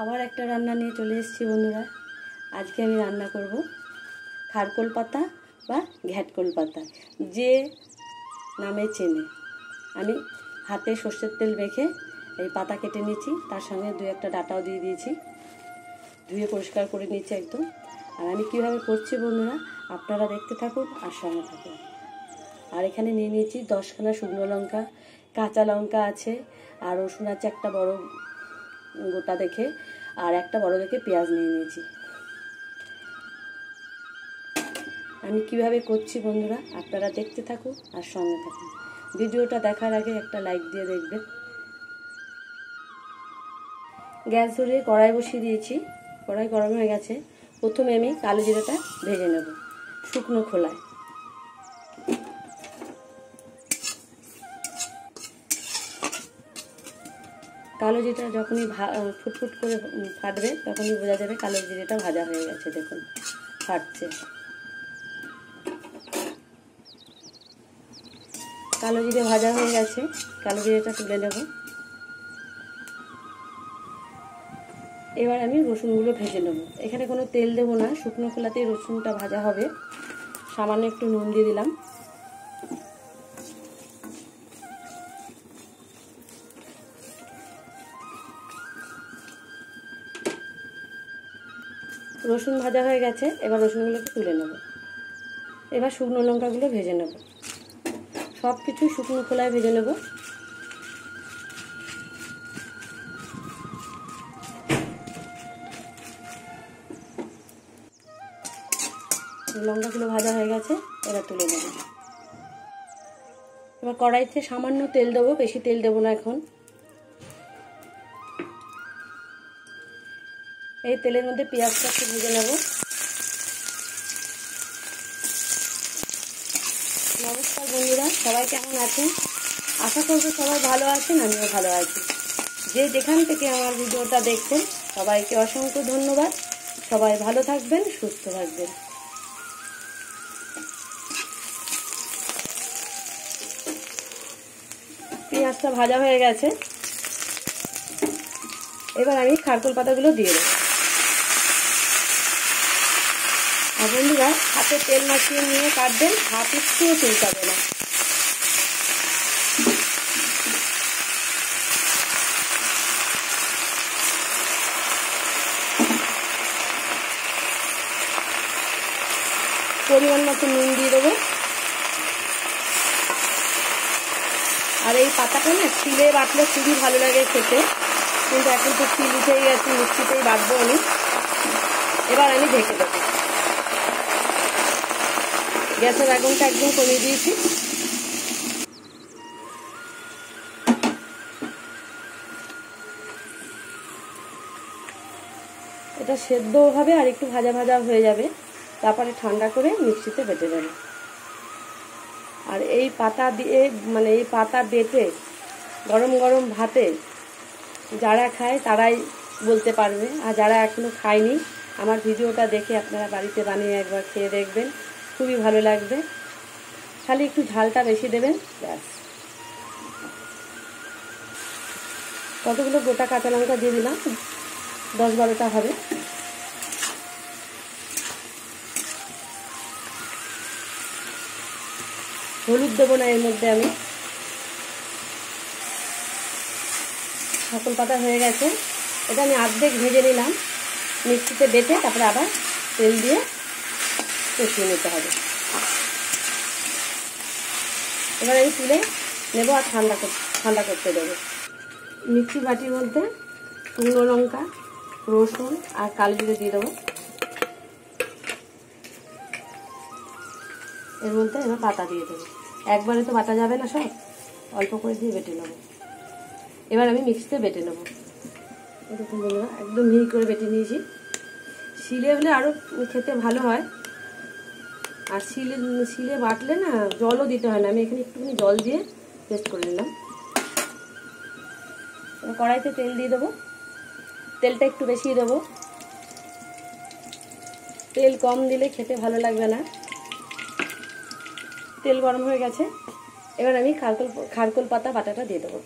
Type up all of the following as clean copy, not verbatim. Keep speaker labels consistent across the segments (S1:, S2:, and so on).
S1: আবার একটা রান্না নিয়ে চলে এসেছি বন্ধুরা। আজকে আমি রান্না করব খারকোল পাতা বা ঘ্যাটকোল পাতা, যে নামে চেনে। আমি হাতে সর্ষের তেল মেখে এই পাতা কেটে নিয়েছি, তার সঙ্গে দু একটা ডাঁটাও দিয়ে দিয়েছি, ধুয়ে পরিষ্কার করে নিয়েছি একদম। আর আমি কীভাবে করছি বন্ধুরা আপনারা দেখতে থাকুন আর সঙ্গে থাকুন। আর এখানে নিয়ে নিয়েছি 10খানা শুকনো লঙ্কা, কাঁচা লঙ্কা আছে, আর রসুন আছে একটা বড় গোটা দেখে, আর একটা বড় দেখে পেঁয়াজ নিয়ে নিয়েছি। আমি কিভাবে করছি বন্ধুরা আপনারা দেখতে থাকুন আর সঙ্গে থাকুন। ভিডিওটা দেখার আগে একটা লাইক দিয়ে দেখবেন। গ্যাস ধরিয়ে কড়াই বসিয়ে দিয়েছি, কড়াই গরম হয়ে গেছে। প্রথমে আমি কালো জিরাটা ভেজে নেব শুকনো খোলায়। কালো জিরাটা যখনই ফুটফুট করে ফাটবে তখনই বোঝা যাবে কালো জিরাটা ভাজা হয়ে গেছে। দেখুন ফাটছে। কালো জিরে ভাজা হয়ে গেছে, কালো জিরেটা তুলে নেব। এবার আমি রসুনগুলো ভেজে নেব। এখানে কোনো তেল দেবো না, শুকনো খোলাতেই রসুনটা ভাজা হবে। সামান্য একটু নুন দিয়ে দিলাম। রসুন ভাজা হয়ে গেছে, এবার রসুনগুলোকে তুলে নেব। এবার শুকনো লঙ্কাগুলো ভেজে নেব। সব কিছু শুকনো খোলায় ভেজে নেব। লঙ্কাগুলো ভাজা হয়ে গেছে, এবার তুলে নেব। এবার কড়াইতে সামান্য তেল দেবো, বেশি তেল দেবো না এখন। এই তেলের মধ্যে পেঁয়াজটা একটু ভেজে নেব। নমস্কার বন্ধুরা, সবাই কেমন আছেন? আশা করবো সবাই ভালো আছেন, আমিও ভালো আছি। যে যেখান থেকে আমার ভিডিওটা দেখছেন সবাইকে অসংখ্য ধন্যবাদ। সবাই ভালো থাকবেন, সুস্থ থাকবেন। পেঁয়াজটা ভাজা হয়ে গেছে, এবার আমি খারকোল পাতাগুলো দিয়ে দেবো। আর বন্ধুরা হাতে তেল মাখিয়ে নিয়ে কাটবেন, হাত একটুও চুলকাবে না। পরিমাণ মতো নুন দিয়ে দেবো। আর এই পাতাটা না শিলে বাটলে খুবই ভালো লাগে খেতে, কিন্তু এখন তো শিল উঠেই গেছে, মিক্সিতেই বাটবো আমি। এবার আমি ঢেকে দেবো। গ্যাসের আগুনটা একদম কমিয়ে দিয়েছি। এটা সেদ্ধও হবে আর একটু ভাজা ভাজা হয়ে যাবে, তারপরে ঠান্ডা করে মিক্সিতে বেটে যাবে। আর এই পাতা দিয়ে এই পাতা বেটে গরম গরম ভাতে যারা খায় তারাই বলতে পারবে, আর যারা এখনো খায়নি আমার ভিডিওটা দেখে আপনারা বাড়িতে বানিয়ে একবার খেয়ে দেখবেন, খুবই ভালো লাগবে। খালি একটু ঝালটা বেশি দেবেন, ব্যাস। কতগুলো গোটা কাঁচা লঙ্কা দিয়ে দিলাম, 10-12টা হবে। হলুদ দেবো না এর মধ্যে আমি। খারকোল পাতা হয়ে গেছে, এটা আমি অর্ধেক ভেজে নিলাম মিক্সিতে বেটে, তারপরে আবার তেল দিয়ে কষিয়ে নিতে হবে। এবার আমি তুলে নেবো আর ঠান্ডা করতে দেবো। মিক্সি বাটির মধ্যে শুকনো লঙ্কা, রসুন আর কালো জিরে দিয়ে দেবো। এর মধ্যে এবার পাতা দিয়ে দেবো। একবারে তো বাটা যাবে না, সব অল্প করে দিয়ে বেটে নেবো। এবার আমি মিক্সিতে বেটে নেবো। দেখুন বন্ধুরা একদম মিহি করে বেটে নিয়েছি। শিলে হলে আরও খেতে ভালো হয়, আর শিলে বাটলে না জলও দিতে হয় না। আমি এখানে একটুখানি জল দিয়ে পেস্ট করে নিলাম। কড়াইতে তেল দিয়ে দেবো, তেলটা একটু বেশি দেবো। তেল কম দিলে খেতে ভালো লাগবে না। তেল গরম হয়ে গেছে, এবার আমি খারকোল পাতা বাটাটা দিয়ে দেবো।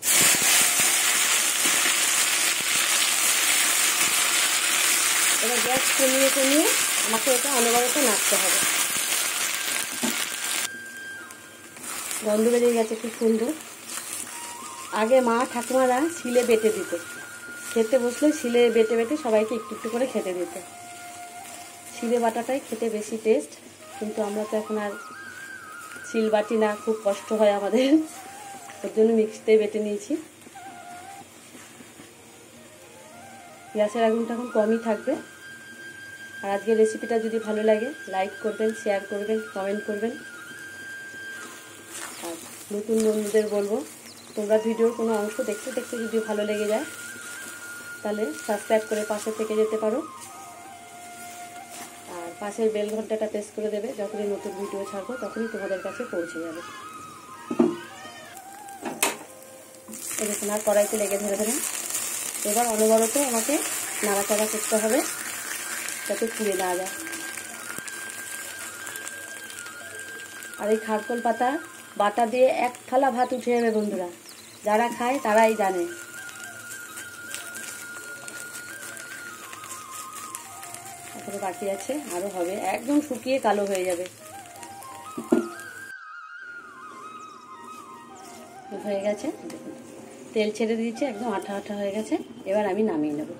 S1: এবার গ্যাস কমিয়ে কমিয়ে আমাকে এটা অনবরত নাড়তে হবে। গন্ধ বেরিয়ে গেছে খুব সুন্দর। আগে মা ঠাকুমারা শিলে বেটে দিত, খেতে বসলে শিলে বেটে বেটে সবাইকে একটু একটু করে খেতে দিত। শিলে বাটাটাই খেতে বেশি টেস্ট, কিন্তু আমরা তো এখন আর শিল বাটি না, খুব কষ্ট হয় আমাদের, ওর জন্য মিক্সিতেই বেটে নিয়েছি। গ্যাসের আগুনটা এখন কমই থাকবে। আর আজকের রেসিপিটা যদি ভালো লাগে লাইক করবেন, শেয়ার করবেন, কমেন্ট করবেন। আর নতুন বন্ধুদের বলবো, তোমরা ভিডিওর কোনো অংশ দেখতে দেখতে যদি ভালো লেগে যায় তাহলে সাবস্ক্রাইব করে পাশে থেকে যেতে পারো। আর পাশের বেল ঘন্টাটা প্রেস করে দেবে, যখনই নতুন ভিডিও ছাড়বো তখনই তোমাদের কাছে পৌঁছে যাবে। এই দেখুন আর কড়াইতে লেগে ধরে। এবার অনবরত আমাকে নাড়াচাড়া করতে হবে যাতে পুড়ে না যায়। আর এই খারকোল পাতা বাটা দিয়ে এক থালা ভাত উঠে যাবে বন্ধুরা, যারা খায় তারাই জানে। এখনো বাকি আছে, আরো হবে, একদম শুকিয়ে কালো হয়ে যাবে। হয়ে গেছে, তেল ছেড়ে দিয়েছে, একদম আঠা আঠা হয়ে গেছে। এবার আমি নামিয়ে নেব।